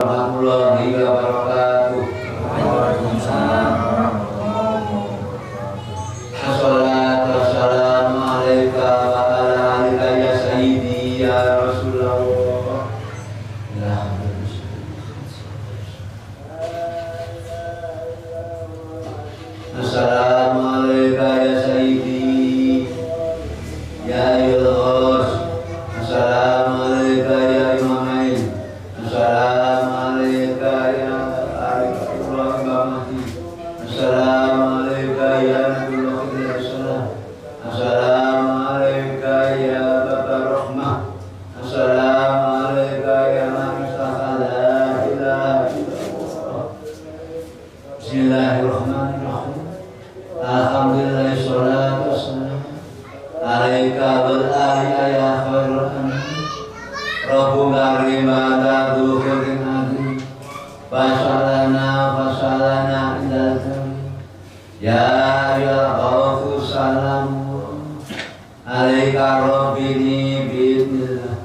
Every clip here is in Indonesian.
warahmatullahi wabarakatuh. Waalaikumsalam. Assalatu wassalamu alaika wa ala alika ya sayyidi ya Rasulullah. Assalamu alaika ya sayyidi ya ayyuhal ghos. Assalamu alaika ya imamain. Assalamu alaika ya Arifullah Imamati. Assalamu alaika ya Nabiullah Khidr. Assalamu alaika ya Babar Rahmah. Assalamu alaika ya Ma'isah la ilaha illallah. Bismillahirrahmanirrahim. Alhamdulillah sholatu wassalam alaika wal ali ya khairul anam. Rabbu karim wa du khairin adim. Fasalana indal jami. Ya Ghafur salamu alaika rabbini bi'idnillah.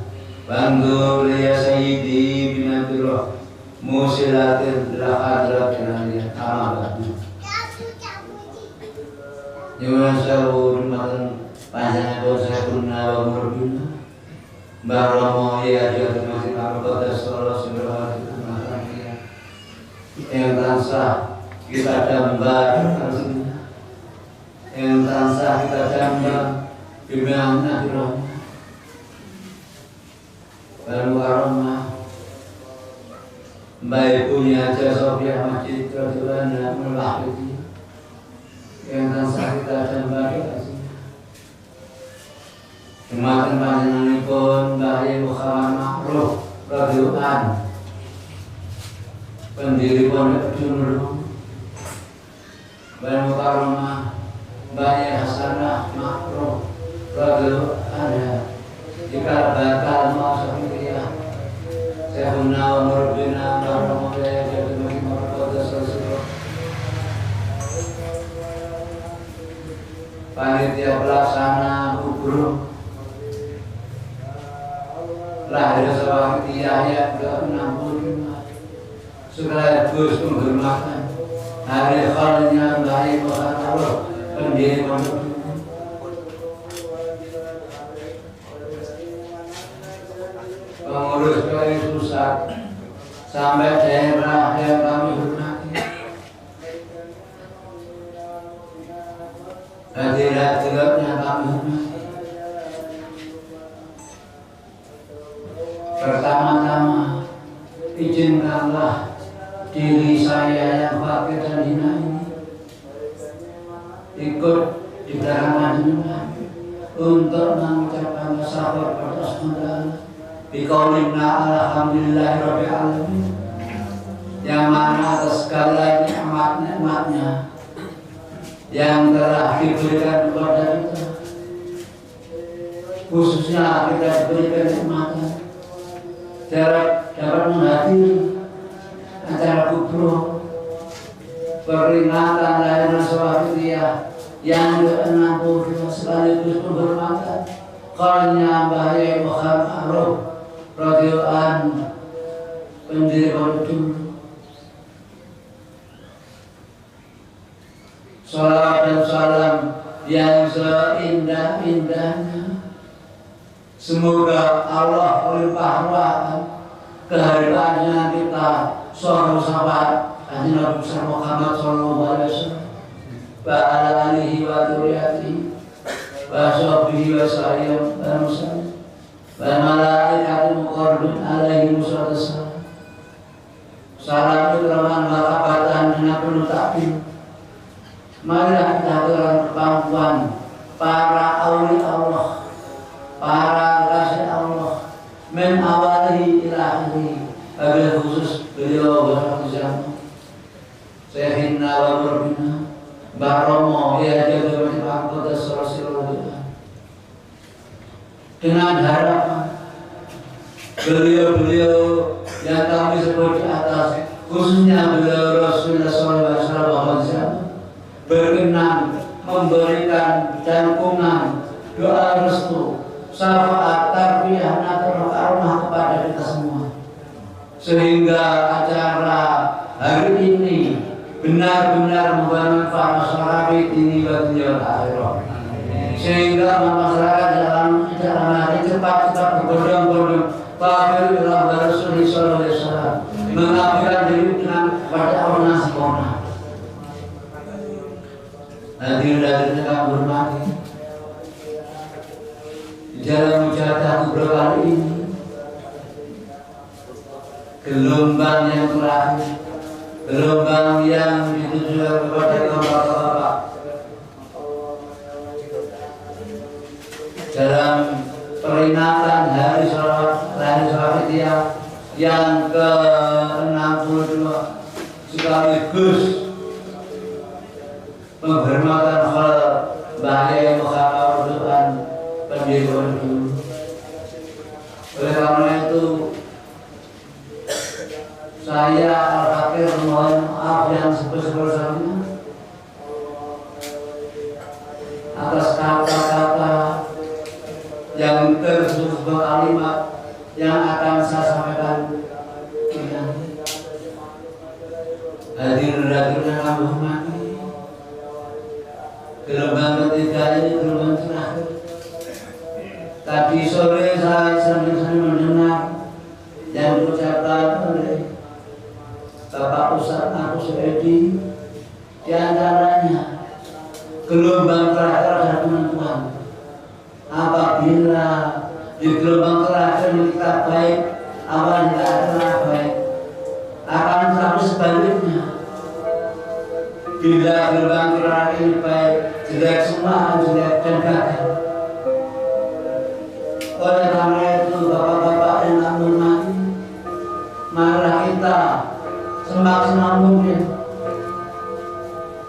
Bandur ya sayyidi binatirah musilatin ila hadratin aliyah. Amallah Nyuwun sewu dumateng panjenengan saya guna wa murbina. Mbah Rama ya jatuh masih Al-Qaddas sallallahu alaihi wasallam. Yang tansah kita damba yang tansah kita damba bimbingan Nabi Rahmah dan warahmah. Mbak ibunya Haja Sofiah Masjid Kejuan Mulahidi yang tansah kita damba Jemaatan panjenenganipun Mbah Muhammad Ma'ruf radhiyallahu pendiri Pondok Junur Mbah Mukarramah Mbah Hasanah Ma'ruf radhiyallahu jika bakal mau sahihiyah Syekhuna wa murbina Mbah Raya jadi bagi Qaddas Rasulullah panitia pelaksana kubur lahir seorang Yahya ke-65 sekaligus penghormatan hari khalnya Mbah Muhammad pendiri Pondok pengurus dari pusat sampai daerah yang kami hormati, hadirat-hadiratnya kami hormati. Pertama-tama izinkanlah diri saya yang fakir dan hina ini ikut di belakang panjenengan untuk mengucapkan sabar pada Allah biqaulina alhamdulillahirabbil alamin yang mana atas segala nikmat-nikmatnya yang telah diberikan kepada kita, khususnya kita diberikan nikmatnya dapat menghadiri acara kubro peringatan lahiran Sawafiyah yang ke-60 sekaligus penghormatan khalnya Mbah Muhammad Ma'ruf radhiyallahu pendiri Pondok Junur. Salawat dan salam yang seindah-indahnya semoga Allah melimpahkan kehadirannya kita seorang sahabat Nabi Muhammad sallallahu alaihi wasallam wa ala alihi wa dzurriyyatihi wa sahbihi wa sallam wa sallam wa malaikatul muqarrabin alaihi wasallam. Salam keterangan marhabatan dengan penuh takbir. Marilah kita dengan kemampuan para aulia Allah, para kasih Allah, min awalihi ila akhirih, wabil khusus beliau berhati zaman Syekhina wa murbina Mbah Rama ya jadi Qaddas Rasulullah dengan harapan beliau-beliau yang kami sebut di atas khususnya beliau Rasulullah SAW berkenan memberikan dukungan doa restu syafaat tarbiyah natal karomah kepada kita semua sehingga acara hari ini benar-benar membawa manfaat masyarakat ini bagi akhirat, sehingga masyarakat dalam hari cepat-cepat berbondong-bondong pamit ila Rasulullah sallallahu alaihi wasallam, mengabdikan diri dengan pada Allah sempurna. Hadirin yang hormati, di dalam mujahadah beberapa kali ini, gelombang yang terakhir, gelombang yang ditujukan kepada bapak-bapak dalam peringatan hari sholat yang ke-62 sekaligus penghormatan hal bahaya Muhammad Tuhan pendirian dulu. Oleh karena itu saya Al-Fakir mohon maaf yang sebesar-besarnya atas kata-kata yang tersusun kalimat yang akan saya sampaikan. Hadirin yang kami hormati, gelombang ketiga ini gelombang terakhir. Tadi sore saya sambil mendengar yang diucapkan oleh Bapak Ustadz Agus Suedi, di antaranya gelombang terakhir adalah teman-teman. Apabila di gelombang terakhir kita baik, awal tidak ada baik, akan tetapi sebaliknya. Bila gelombang terakhir baik, jelek semua, jelek dan gagal. Oleh karena itu bapak-bapak yang kami hormati, marilah kita semaksimal mungkin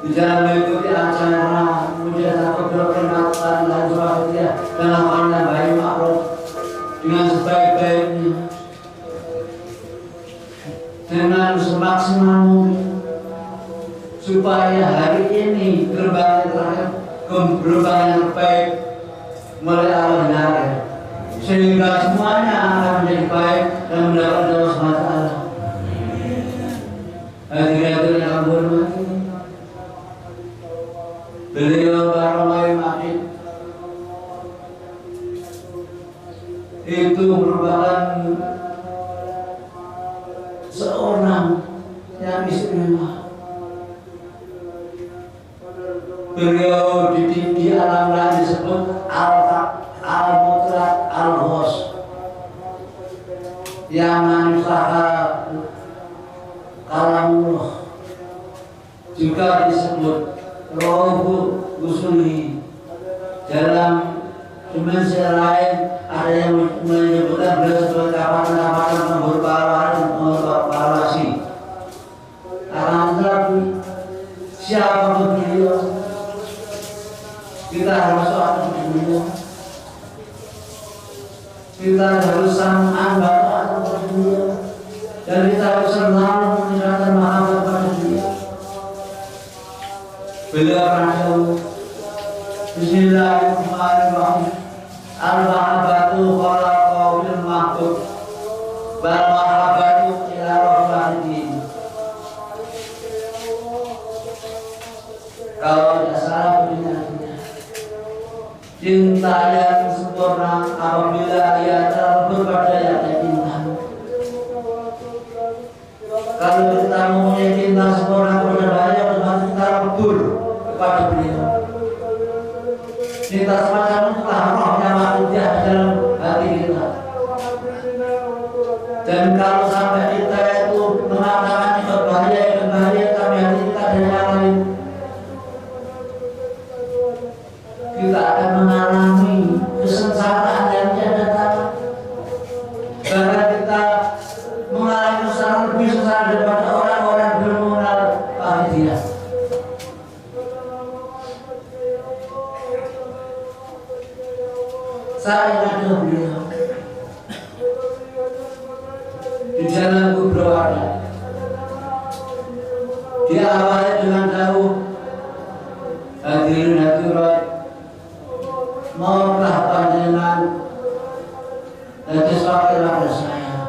di dalam mengikuti acara mujahadah keberkematan dan sebagainya dalam hal baik makruf dengan sebaik-baiknya, dengan semaksimal mungkin, supaya hari ini gelombang terakhir, gelombang yang terbaik mulai awal hari, sehingga semuanya akan menjadi baik dan mendapat Allah SWT. Hadirin yang hormati, beliau Baromai Makid itu merupakan seorang yang istimewa. Beliau di alam lain disebut Al-Mutlaq Al-Ghos, yang manfaat kalamullah, juga disebut Rohul Gusuli. Dalam dimensi lain ada yang menyebutkan beliau sebagai kapan-kapan penghulu parasi. Akan tetapi siapa beliau, kita harus taat beliau, kita harus sangat taat kepada beliau, dan kita harus selalu meningkatkan mahabbah pada beliau. Beliau berkata, Bismillahirrahmanirrahim, al-mahabbatu khalaqul mahbub wal mahabbatu ila rahmatin. Kalau tidak salah begini, cinta yang sempurna apabila ia terlebur pada yang cinta. Kalau kita mempunyai cinta sempurna kepada dia, otomatis kita lebur kepada beliau. Cinta semacam itulah rohnya manusia dalam hati kita. Dan kalau sampai kita itu mengatakan bahaya kami hati kita dan yang lain, kita akan mengalami kesengsaraan yang tiada tara. Bahkan kita mengalami kesengsaraan lebih sengsara daripada orang-orang belum mengenal bahagia. Saya ingat beliau di jalan kubro ada. Dia awalnya dengan Daud, hadirin hadirat, maukah panjenengan dan sesuatu pada saya.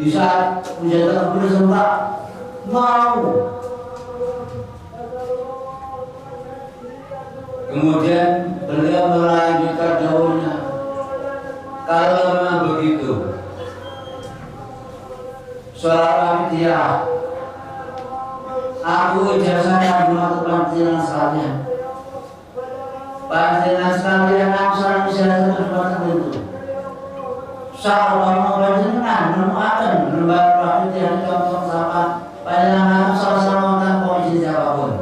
Di saat menjadi bersempat mau. Kemudian beliau melanjutkan daunnya. Kalau memang begitu, seorang dia, aku ijazahkan untuk panjenengan sekalian. Panjenengan sekalian angsal ijazah tempat tertentu. Sahabat panjenengan menemukan lembaga praktik yang contoh sama panjenengan sama-sama tanpa izin siapapun.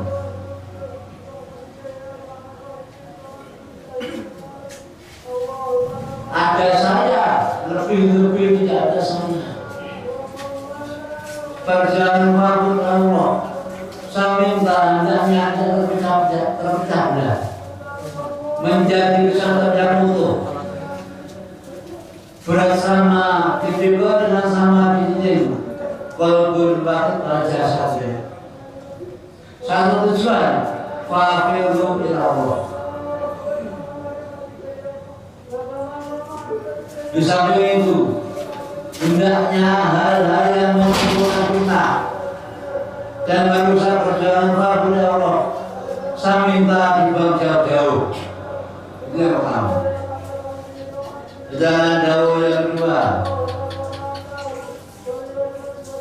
Ada saya, lebih tidak ada saya. Perjalanan waktu Allah, saya minta hendaknya ada terpecah belah, menjadi kesatuan yang utuh. Bersama diberikan dengan sama dinding, walaupun bakat pada saja. Satu tujuan, fa'firu ila Allah. Di samping itu, hendaknya hal-hal yang mengumpulkan kita dan merusak perjalanan kepada Allah, saya minta dibuang jauh-jauh. Itu yang pertama. Jangan jauh yang kedua.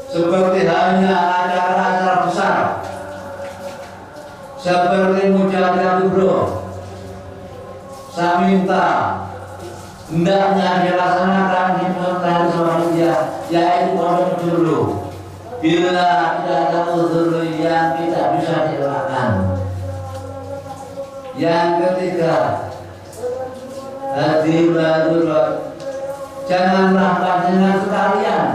Seperti halnya acara-acara besar, seperti mujahadah kubro, saya minta hendaknya dilaksanakan di pesantren Muhammadiyah, yaitu pondok dulu. Bila tidak ada uzur yang tidak bisa dilakukan. Yang ketiga, hadirat, janganlah panjenengan sekalian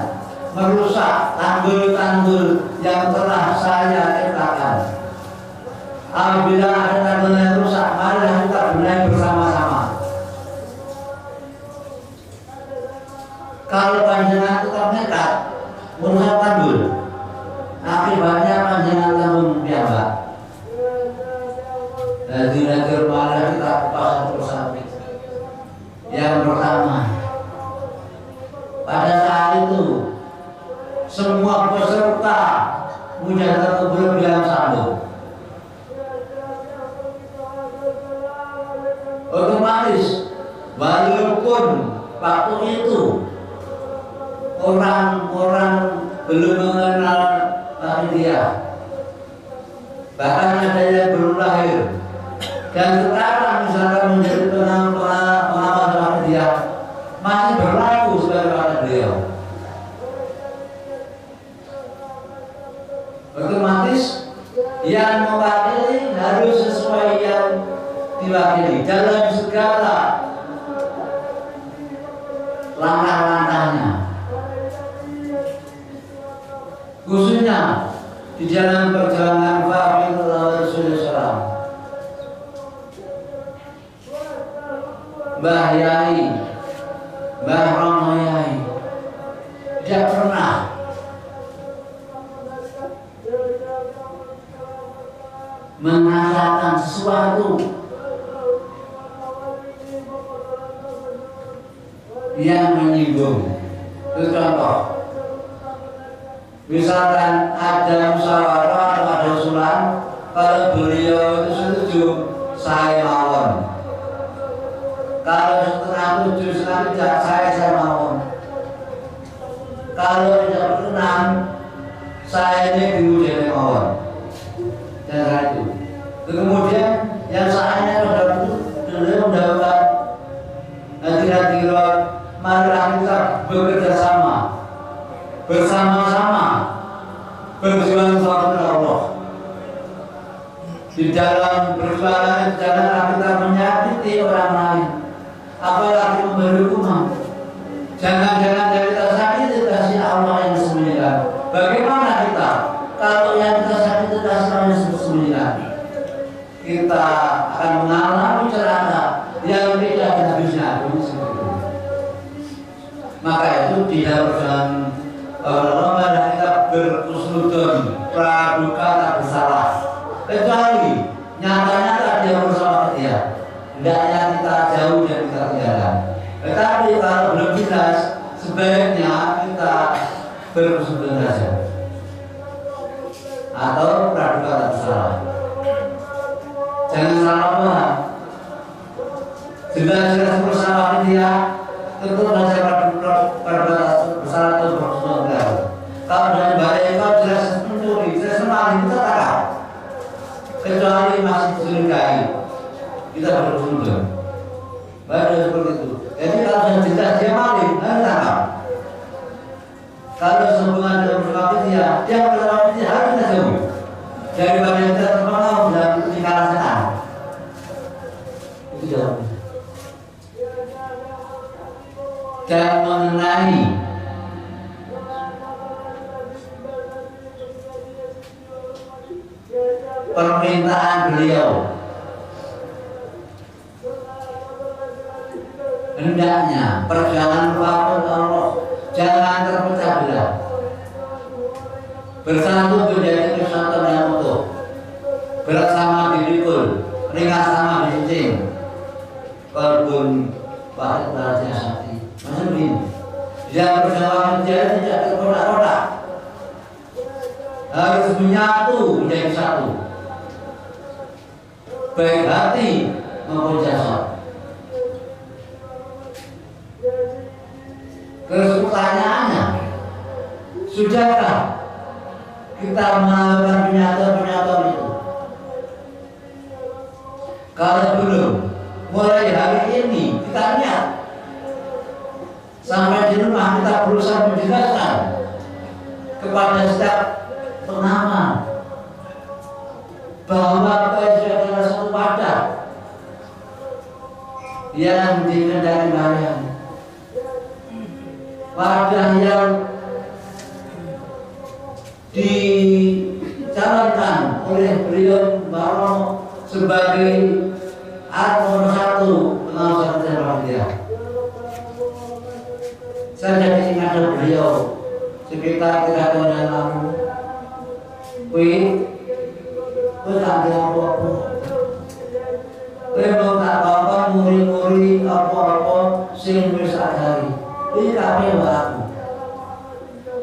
merusak tanggul-tanggul yang telah saya ciptakan. Apabila ada tanggul yang rusak, mari kita benahi bersama-sama. Kalau panjenengan tetap nekat merusak tanggul, akibatnya panjenengan tanggung piyambak. Jadi negeri malah kita pasang persatu. Yang pertama, pada saat itu semua peserta mujahadah kubro bilang sambung. Otomatis walaupun waktu itu orang-orang belum mengenal dia, bahkan ada yang belum lahir, dan sekarang misalkan menjadi pengamal dia masih berlaku sebagai beliau. Otomatis yang mewakili harus sesuai yang diwakili dalam segala langkah-langkahnya, khususnya di dalam perjalanan Fa'il Rasulullah. Mbah Yai, Mbah Romo Yai tidak pernah mengatakan sesuatu yang menyinggung. Itu contoh, misalkan ada musyawarah atau ada usulan, kalau beliau itu setuju, saya mawon. Kalau setengah tujuh, setengah tidak, saya mawon. Kalau tidak berkenan, saya ini diuji mawon. Dan itu. Kemudian yang saatnya pada beliau mendapatkan hadirat-hadirat, mari kita bekerja sama, bersama-sama berjuang kepada Allah. Di dalam perjuangan janganlah kita menyakiti orang lain, apalagi memberi hukuman. Jangan-jangan dari tersakiti kasih Allah yang disembunyikan. Bagaimana kita kalau yang kita sakiti kasih Allah yang disembunyikan? Kita akan mengalami celaka yang tidak ada habisnya. Maka itu tidak perjuangan Allah kita berhusnudon, praduga tak bersalah. Kecuali nyata-nyata dia bersama dia, hendaknya kita jauh dan kita tinggalkan. Tetapi kalau belum jelas, sebaiknya kita berkesudahan saja atau praduga tak salah. Jangan salah paham. Jelas-jelas bersama dia tentu saja praduga bersalah atau berkesudahan. Kalau dengan bahaya kau jelas mencuri, jelas memaling, kita tak tahu. Kecuali masih dicurigai, kita berkesudahan. Baru seperti itu. Jadi kalau sudah jelas dia maling, kita tahu. Kalau sehubungan dengan bersama dia bersama dia harus kita jauh. Daripada kita terpengaruh dalam lingkaran setan. Itu jauh. Dan mengenai permintaan beliau, hendaknya perjalanan kepada Allah jangan terpecah belah, bersatu menjadi kesatuan yang utuh, bersama dipikul, ringas sama bising, kalbun pahat raja sakti. Maksud begini, yang bersama menjadi tidak terkotak-kotak, harus menyatu menjadi satu, baik hati maupun jasad. Terus pertanyaannya, sudahkah kita melakukan penyatuan itu? Kalau belum, mulai hari ini kita niat. Sampai di rumah kita berusaha menjelaskan kepada setiap pengamal bahwa PSI adalah satu wadah yang dikendaki bahaya. Wadah yang dicalonkan oleh beliau Barono sebagai nomor satu pengawas dia. Saya jadi ingat beliau sekitar 3 tahun yang lalu. Kui tak ada apa-apa. Kui mau tak apa-apa muri-muri apa-apa sing wis adari. Ini kabeh aku.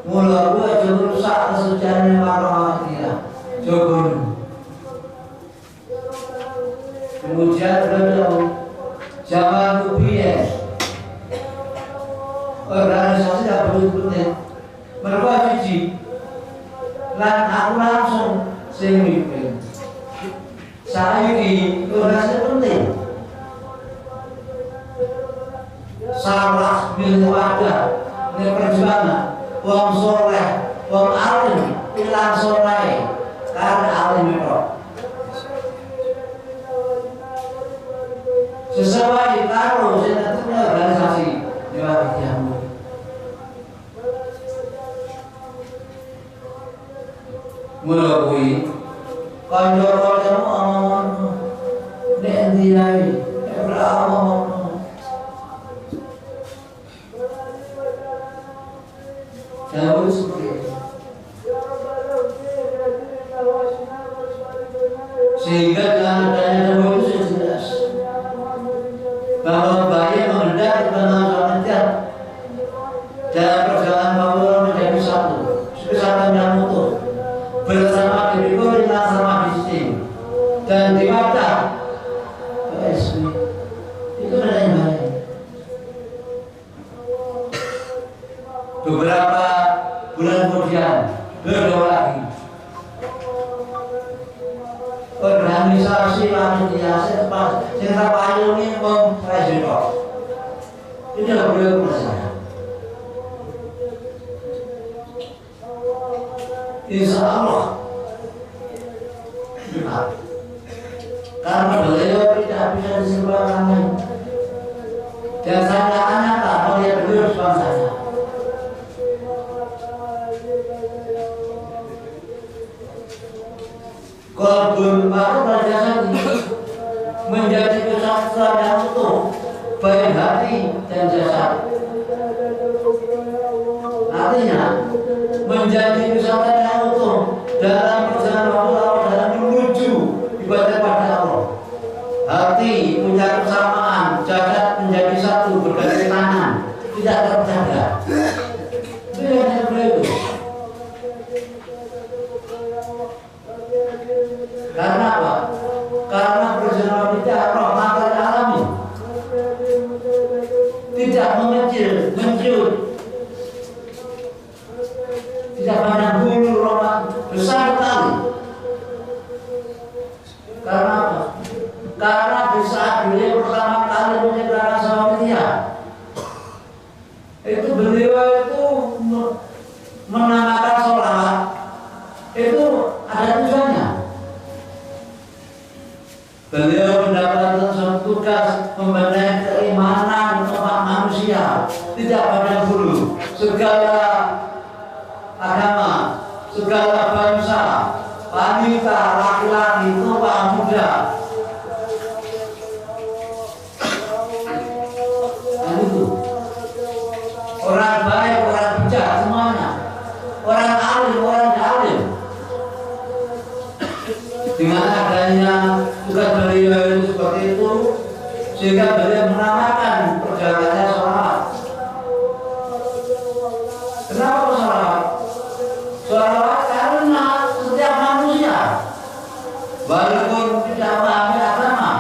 Mula gue aja rusak kesuciannya para dia. Jogun. Kemudian beliau zaman UPS organisasi tidak betul-betul mereka cuci lan aku langsung sing mimpin. Saiki organisasi penting. Salah milik wadah, milik perjuangan, wong soleh, wong alim, pilang soleh, karena alim itu. Sesuai ditaruh, saya tentunya organisasi lewat jamu. Mula kuwi, kanca-kanca omong, nek endi ae, nek berapa jauh seperti itu. Sehingga dengan adanya jauh itu jelas bahwa bahaya mengendap dengan jalan dalam perjalanan bangunan menjadi satu, kesatuan yang utuh, bersama dipikul sama bising dan di mata PSI itu ada yang baik. Beberapa bulan kemudian beliau lagi organisasi panitia serta payungi presiden ini beliau bersama. Insya Allah benar, karena beliau tidak bisa disebutkan dan saya nyata melihat beliau sebagai saya. Kalbun baru pada menjadi kesatuan yang utuh, baik hati dan jasad. Artinya menjadi kesatuan yang utuh dalam perjalanan Allah, dalam menuju ibadah pada Allah. Hati punya kesamaan, jasad menjadi satu bergandengan tangan, tidak terpecah. Itu yang beliau. tidak pandang bulu, rahmat besar sekali. Karena apa? Karena di saat beliau pertama kali menyegarkan Sawatia, itu beliau itu menamakan sholawat itu ada tujuannya. Beliau mendapatkan suatu tugas membenahi keimanan umat manusia, tidak pandang bulu, segala agama, segala bangsa, wanita, laki-laki, tua, muda. Dan itu orang baik, orang bijak, semuanya. Orang alim, orang alim. Dengan adanya tugas beliau itu seperti itu, sehingga beliau menamakan perjalanannya sholawat. Kenapa sholawat? Sholawat karena setiap manusia, walaupun tidak memahami agama,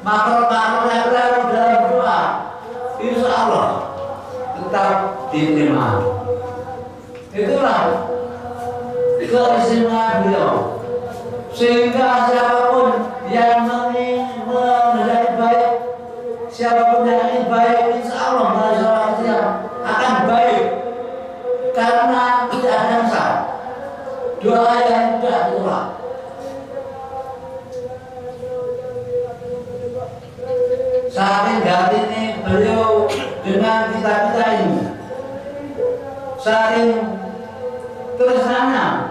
makhluk-makhluk yang berada dalam doa, insya Allah tetap diterima. Itulah keistimewaan beliau. Sehingga siapapun yang menjadi baik, siapapun yang ingin baik, insya Allah melalui sholawat dia akan baik. Karena tidak ada yang sah, doa yang tidak ditolak. Saking ganti ini beliau dengan kita-kita ini, saking tresnanya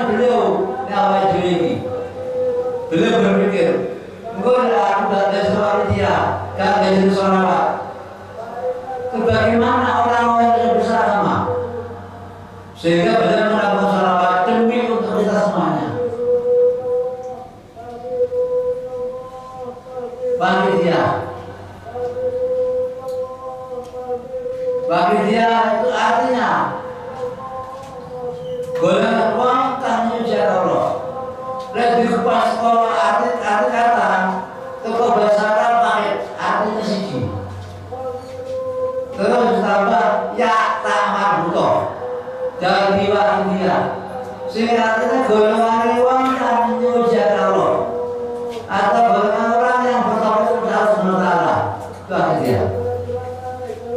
beliau awal ini, beliau berpikir, engkau aku dari sholawat dia, gak dari sholawat. Sebagaimana orang-orang yang beragama, sehingga beliau melakukan sholawat demi untuk kita semuanya. Panitia itu artinya golongan uang kami ujar Allah. Lebih kupas kalau arti kata toko bahasa Arab pakai artinya siji. Terus ditambah ya tak marbuto dan diwakil dia. Sehingga artinya golongan uang kami ujar Allah atau golongan orang yang bertawakal kepada Allah Subhanahu wa taala. Itu artinya.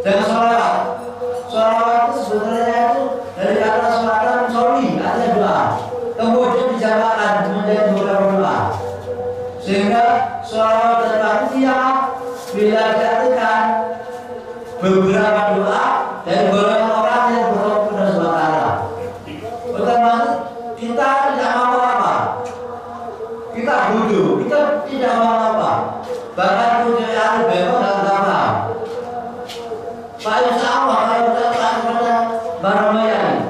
Dan sholawat itu sebenarnya itu dari kata sholawat soli, artinya doa. Kemudian dijamakan menjadi beberapa doa. Sehingga sholawat dan panitia bila diartikan beberapa doa dari golongan orang yang bertawakal kepada Allah Subhanahu wa taala. Otomatis kita tidak mau apa. Kita bodoh, kita tidak mau apa. Bahkan punya ahli bebo dan agama. Pak insya Allah kalau kita taat kepada Baromayani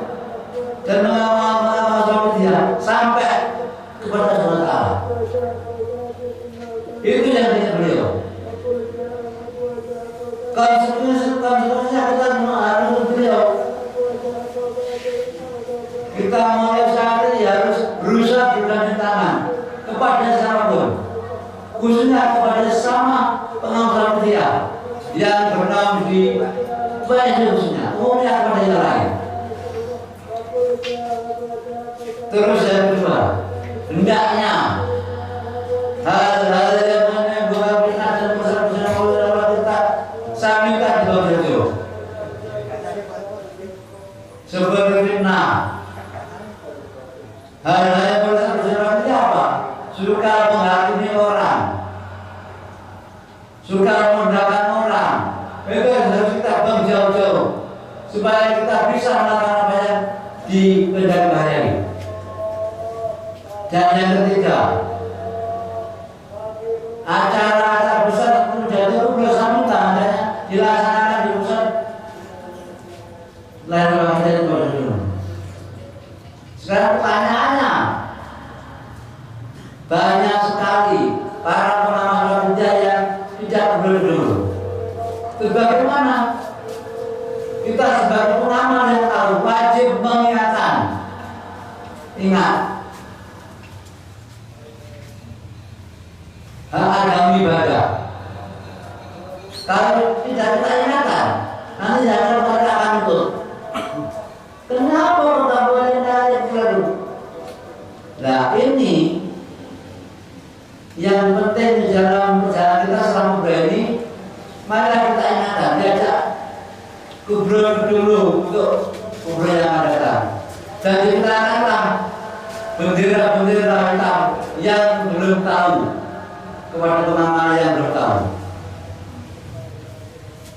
dan mengamal dia sampai kepada Allah Taala. Itu yang dia beliau. Konsekuensinya kita harus beliau. Kita mulai saat ini harus berusaha bergandeng tangan kepada siapapun, khususnya kepada sama pengamal dia yang bernaung di khususnya, umumnya kepada yang lain. Terus yang kedua, hendaknya hal-hal yang menimbulkan fitnah dan besar-besar kita samikan di bawah itu. Seperti fitnah, hal-hal yang besar-besar itu apa? Suka menghakimi orang, suka merendahkan orang. Itu harus kita buang jauh-jauh supaya kita bisa melakukan apa yang dikendaki. Dan yang ketiga, acara-acara besar menjadi tugas sambutan dilaksanakan di pusat lain waktu dan dulu. Sekarang pertanyaannya, banyak sekali para pengamal kerja yang tidak berdulu. Bagaimana kita sebagai pengamal yang tahu wajib mengingatkan, ingat hak agama ibadah. Kalau tidak kita ingatkan, nanti jangan mereka akan tutup. mundur dulu untuk umroh yang akan datang. Dan dikenakanlah bendera-bendera hitam yang belum tahu kepada teman-teman yang belum tahu.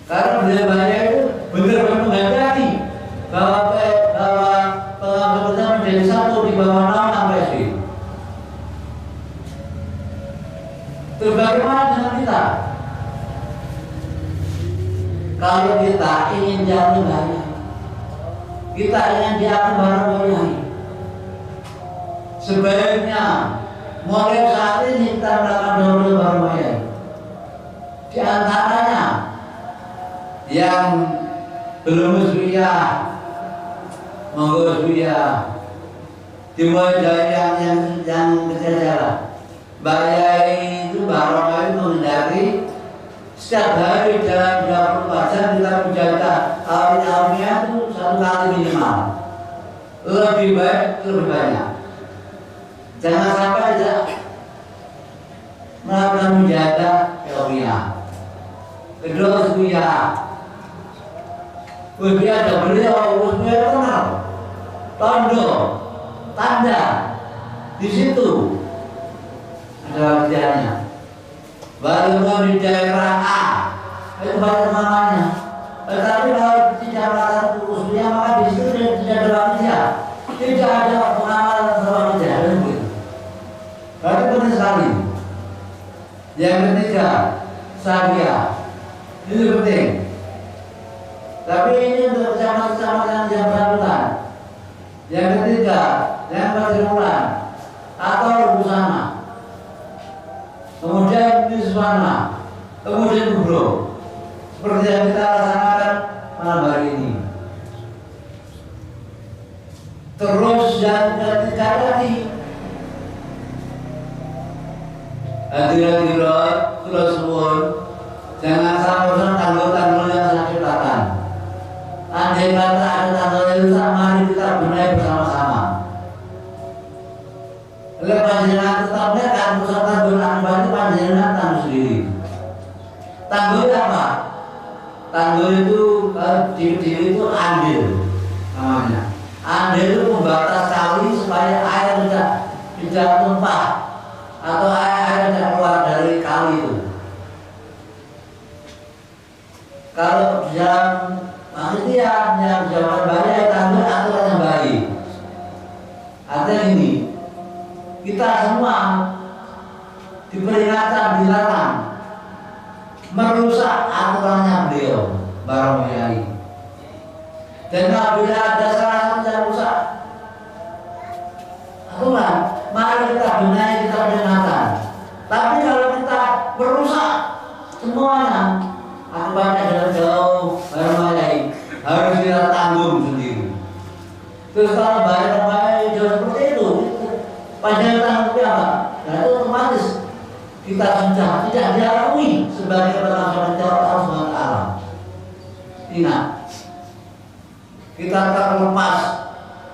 Karena bendera itu benar-benar menghendaki bahwa pengangkatan menjadi satu di bawah nama PSB. Terus bagaimana dengan kita? Kalau kita ingin jauh banyak, kita ingin diaku barang banyak, sebaiknya mulai saat ini kita melakukan download barang banyak. Di antaranya yang belum musbiyah, monggo musbiyah, dimulai dari yang kecil-kecilan. Bayar itu barang itu menghindari setiap hari dalam 24 jam kita menjaga awalnya itu 1 kali minimal. Lebih baik, lebih banyak. Jangan sampai tidak melakukan menjaga awalnya. Kedua musbiyah. Musbiyah ada beliau, musbiyah kenal. Tondo, tanda di situ. Ada wajahnya. Baru di daerah A itu banyak namanya. Tetapi kalau tidak melakukan usulnya maka di situ tidak ada wajah. Tidak ada pengawalan sama wajah. Berarti penting sekali. Yang ketiga, syariah. Ini penting. Tapi ini untuk kecamatan yang bersangkutan. Yang ketiga, yang berjumlah atau busana. Kemudian di sana, kemudian kubro, seperti yang kita laksanakan malam hari ini. Terus yang ketiga tadi, hadirat terus pun jangan sampai tanggul-tanggul yang sakit ciptakan. Andai kata ada tanggul yang sama, mari kita benahi bersama-sama. Panjenengan tetapnya kan pusat tanggul akibatnya panjenengan tanggul sendiri. Tanggul apa? Tanggul itu diri itu andil namanya. Andil itu membatas kali supaya air tidak tumpah atau air tidak keluar dari kali itu. Kalau dalam manusia yang jawaban baik tanggul aturan yang baik. Artinya ini. Kita semua diperingatkan, dilarang merusak aturannya beliau Barang Mulyai. Dan apabila ada salah satu yang rusak aturan, mari kita benahi, kita peringatkan. Tapi kalau kita merusak semuanya, akibatnya dari jauh Barang Mulyai harus kita tanggung sendiri. Terus kalau Barang Mulyai jauh seperti itu, panjang tangan apa? Nah itu otomatis kita sudah tidak diakui sebagai pertanggung jawab Allah Subhanahu wa Ta'ala. Ingat, kita terlepas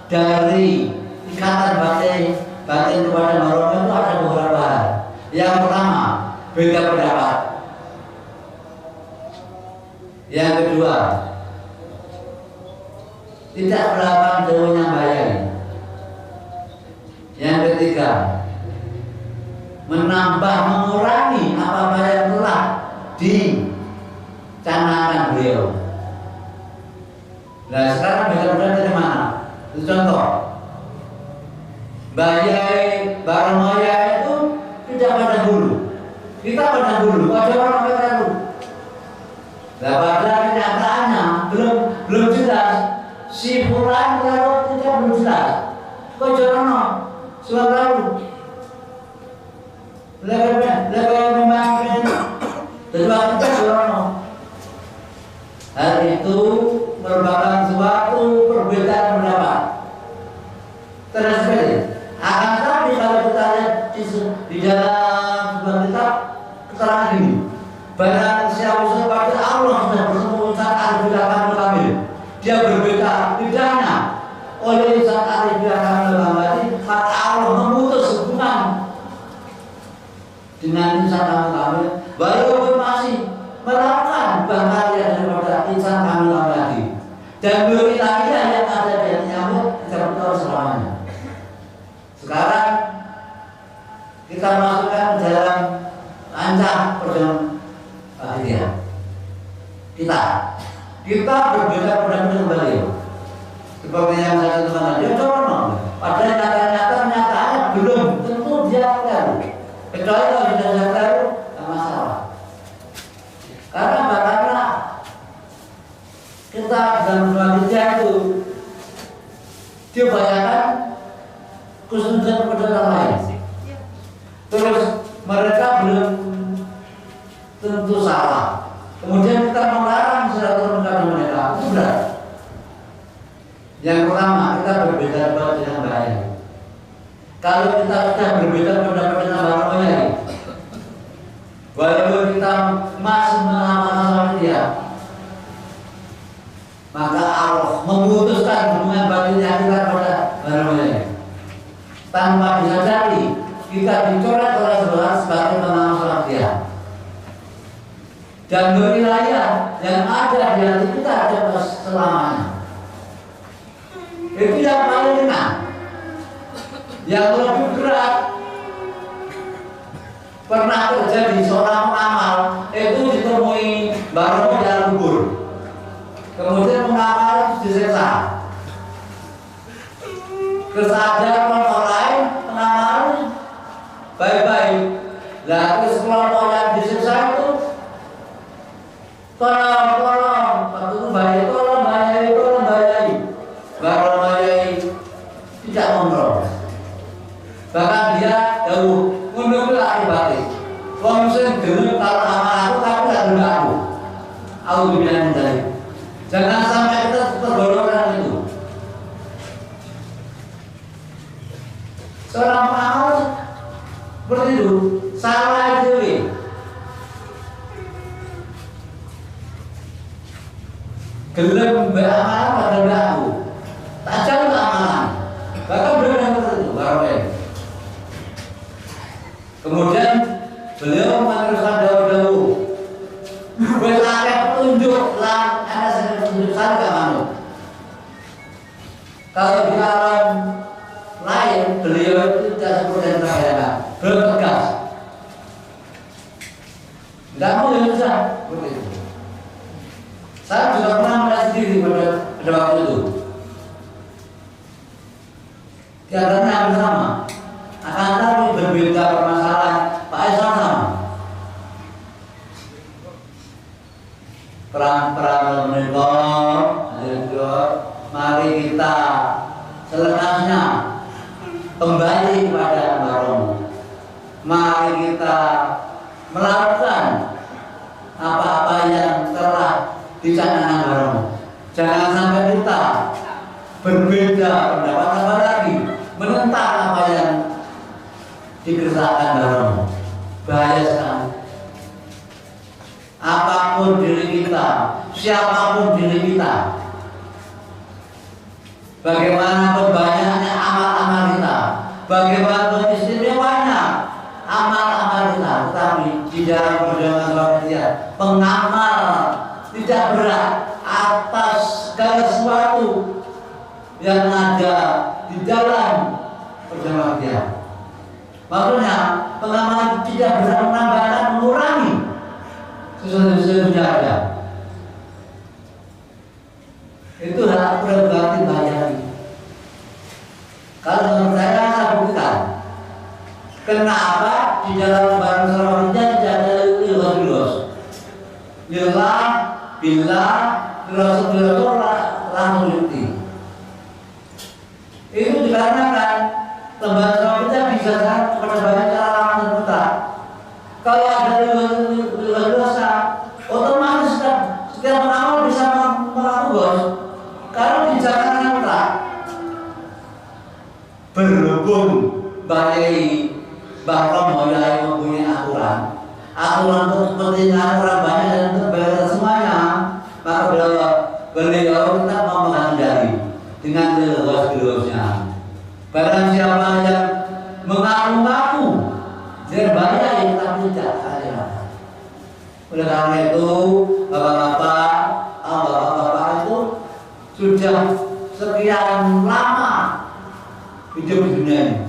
dari ikatan batin kepada marom itu ada beberapa hal. Yang pertama, beda pendapat. Yang kedua, tidak melakukan jauhnya bayar. Yang ketiga, menambah mengurangi apa yang telah dicanangkan beliau. Nah sekarang benar-benar dari mana? Itu contoh. Barang Maya itu tidak pada bulu. Kita pada bulu, ada orang pada bulu. Nah pada kenyataannya belum jelas. Si Fulan kalau tidak belum jelas. Kok jono? Sudah tahu. Lepas memang terjebak kita jono. Hal itu merupakan suatu perbedaan pendapat. Terus akan tetapi kalau kita lihat di dalam sebuah kitab keterangan ini, barang siapa kepada Allah sudah bertemu saat arifilahkan kami, dia berbeda bedanya oleh saat arifilahkan kami, maka Allah memutus hubungan dengan insan kami, baru masih melakukan bahagia daripada insan kami lagi. kita masukkan dalam ancam perjuangan bahagia. Kita berbeda pendapat dengan beliau. Seperti yang saya katakan, dia corong. Padahal nyata-nyatanya belum tentu dia tahu. Kecuali kalau sudah tahu, tidak masalah. Karena kita dalam selanjutnya itu dia bayangkan khususnya kepada orang lain. Terus mereka belum tentu salah. Kemudian kita melarang silaturahmi dengan mereka, itu benar. Yang pertama, kita berbeda pendapat dengan baik. Kalau kita sudah berbeda pendapat dengan baik, walaupun kita masih mengamalkan dia, maka Allah memutuskan hubungan batinnya kita pada baik. Tanpa disadari, kita dicoret oleh sebelah sebagai pengamal dia. Dan wilayah yang ada di hati kita ada selamanya. Itu yang paling ringan. Yang lebih berat pernah terjadi seorang pengamal itu ditemui baru di dalam kubur. Kemudian pengamal disiksa. Kesadaran orang lain pengamal baik-baik. Lah terus kelompok yang disiksa itu tolong, waktu itu bayai, tolong bayai. Baru bayai tidak ngobrol. Bahkan dia jauh mundur akibatnya. Langsung dulu kalau sama aku tapi tidak dulu aku. Aku bilang tadi. Jangan sampai kita tergolongkan itu. Seorang pengamal seperti itu salah itu. Gelem beramal pada aku, tak jauh amalan. Bahkan benar itu baru. Kemudian beliau meneruskan dahulu. Berlaku petunjuk lah, ada sedang petunjuk saya manut. Kalau di alam lain beliau itu tidak seperti yang saya bertegas. Tidak mau ya susah seperti itu. Saya juga pernah melihat sendiri pada waktu itu. Keadaannya hampir sama, akan tapi berbeda permasalahan. Pak Aisyah sama. Perang menikah, mari kita selekasnya kembali kepada Barom. Mari kita melakukan apa-apa yang telah dicanangkan Barom. Jangan sampai kita berbeda pendapat apa lagi, menentang apa yang dikerjakan Barom. Bahaya sekali. Apapun diri kita, siapapun diri kita, bagaimana banyaknya amal-amal kita, bagaimana istimewanya amal-amal kita, tetapi di dalam perjuangan sholat dia, pengamal tidak berat atas segala sesuatu yang ada di dalam perjuangan dia. Maksudnya pengamal tidak berat menambahkan, mengurangi sesuatu yang ada. Itu hak prerogatif bayari. Kalau menurut saya buktikan. Kenapa di dalam barang serawatnya tidak ada ilah-ilah? Ilah, billah, ilah langsung bukti. Itu dikarenakan lembaga serawatnya bisa kepada banyak cara langsung putar. Kalau ada dosa, otomatis setiap pengamal bisa melakukan. Kalau di Jakarta berhubung Bayai Bahrom Bayai mempunyai aturan itu seperti aturan banyak dan terbayar semuanya, maka beliau tetap mau menghindari dengan gelos-gelosnya. Barang siapa yang mengaku-ngaku dia bayar tapi tidak ada. Oleh karena itu, bapak-bapak itu sudah sekian lama hidup di dunia ini.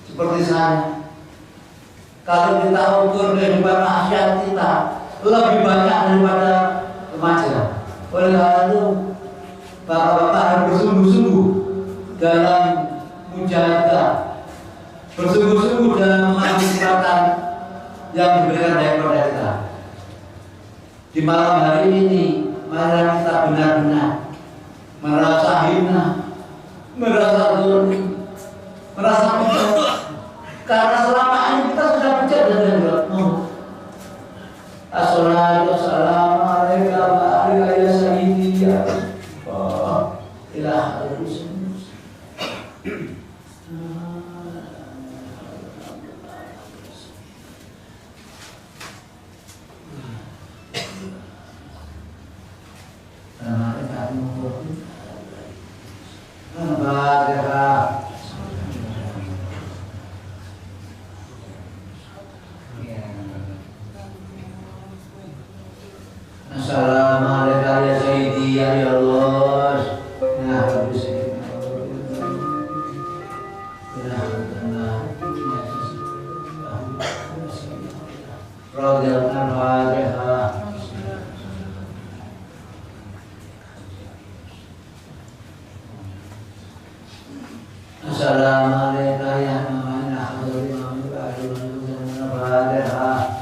Seperti saya, Kalau kita ukur kehidupan maksiat kita lebih banyak daripada remaja. Oleh karena itu, bapak-bapak harus bersungguh-sungguh dalam mujahadah, bersungguh-sungguh dalam mengambil kesempatan yang diberikan daripada kita. Di malam hari ini, mari kita benar-benar merasa hina, merasa dolim, merasa bejat, karena selama ini kita sudah bejat dan maut. Assalamualaikum warahmatullahi wabarakatuh. Ya Sayyidi ya Allah, ilaha illallah. Assalamualaikum ya Sayyidi ya Allah. Nah, habis ini. Assalamualaikum ya namanya hadirin Al-Fatihah.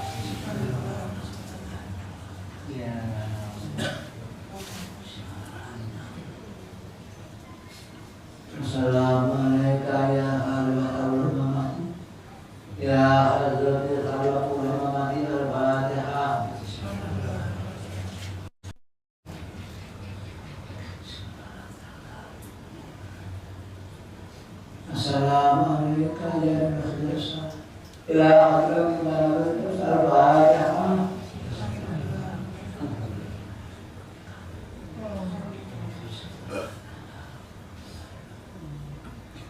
Assalamualaikum ya al-Muhammad ya hadratil khalaqul mamati al-Fatihah. Assalamualaikum ya Rasulullah ila hadratil khalaqul al-Fatihah.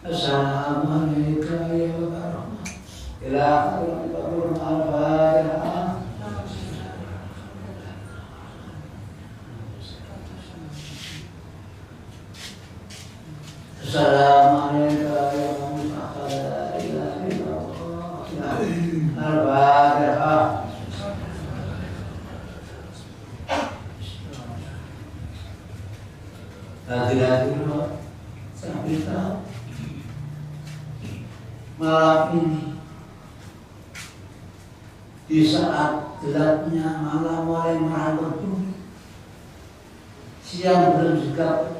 Assalamualaikum ya warahmatullahi ila hadratil al-Fatihah. Assalamualaikum ya Muhammad ila al-Fatihah. Hadirin sampai tahu malam ini, di saat gelapnya malam mulai merambut bumi, siang belum juga.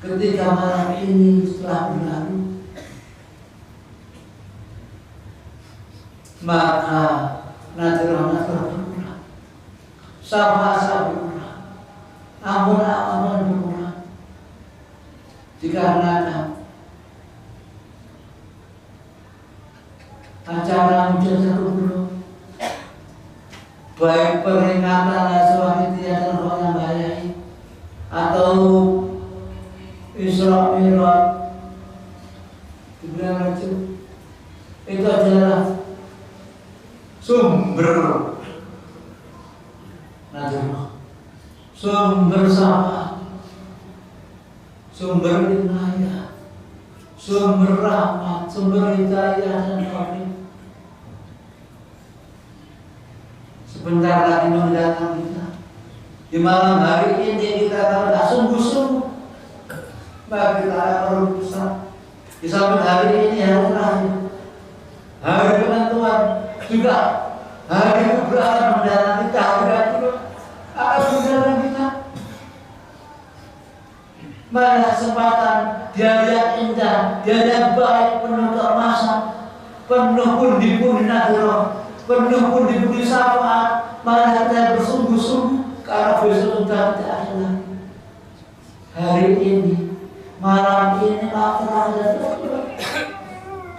Ketika malam ini telah berlalu, maka nadrah berkurang, sabar berkurang, amun berkurang, dikarenakan acara mujahadah kubro, baik peringatan asal tiada roh yang bayai atau Isra Mi'raj di bulan Rajab, itu adalah sumber nadrah, sumber sahabat, sumber inayah, sumber rahmat, sumber hidayah dan taufik. Sebentar lagi mendatang kita. Di malam hari ini kita akan sungguh-sungguh bagi kita perlu besar. Di samping hari ini hari terakhir, hari penentuan, juga hari keberatan mendatang kita, hari juga akan mendatang kita. Mana kesempatan dia lihat indah, dia lihat baik, penuh keemasan, penuh pundi-pundi nadrah, penuh pundi-pundi syafaat. Mana kita bersungguh-sungguh karena besok sudah tidak ada lagi. Hari ini, malam ini, malam dan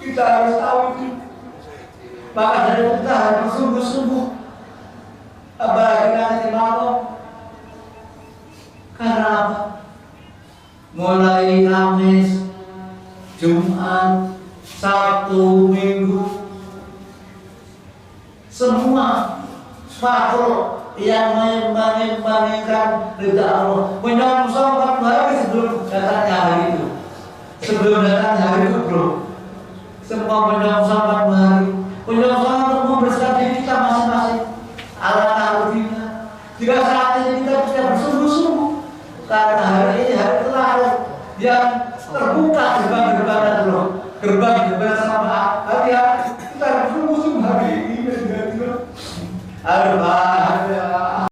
kita harus tahu itu. Maka dari kita harus bersungguh-sungguh. Apalagi nanti malam. Karena apa? Mulai Kamis, Jumat, Sabtu, Minggu, semua makhluk yang menginginkan ridha Allah menyongsong hari sebelum datangnya hari itu, sebelum datangnya hari itu bro, semua menyongsong hari, menyongsong Karena hari ini hari terakhir yang terbuka gerbang-gerbang itu loh, gerbang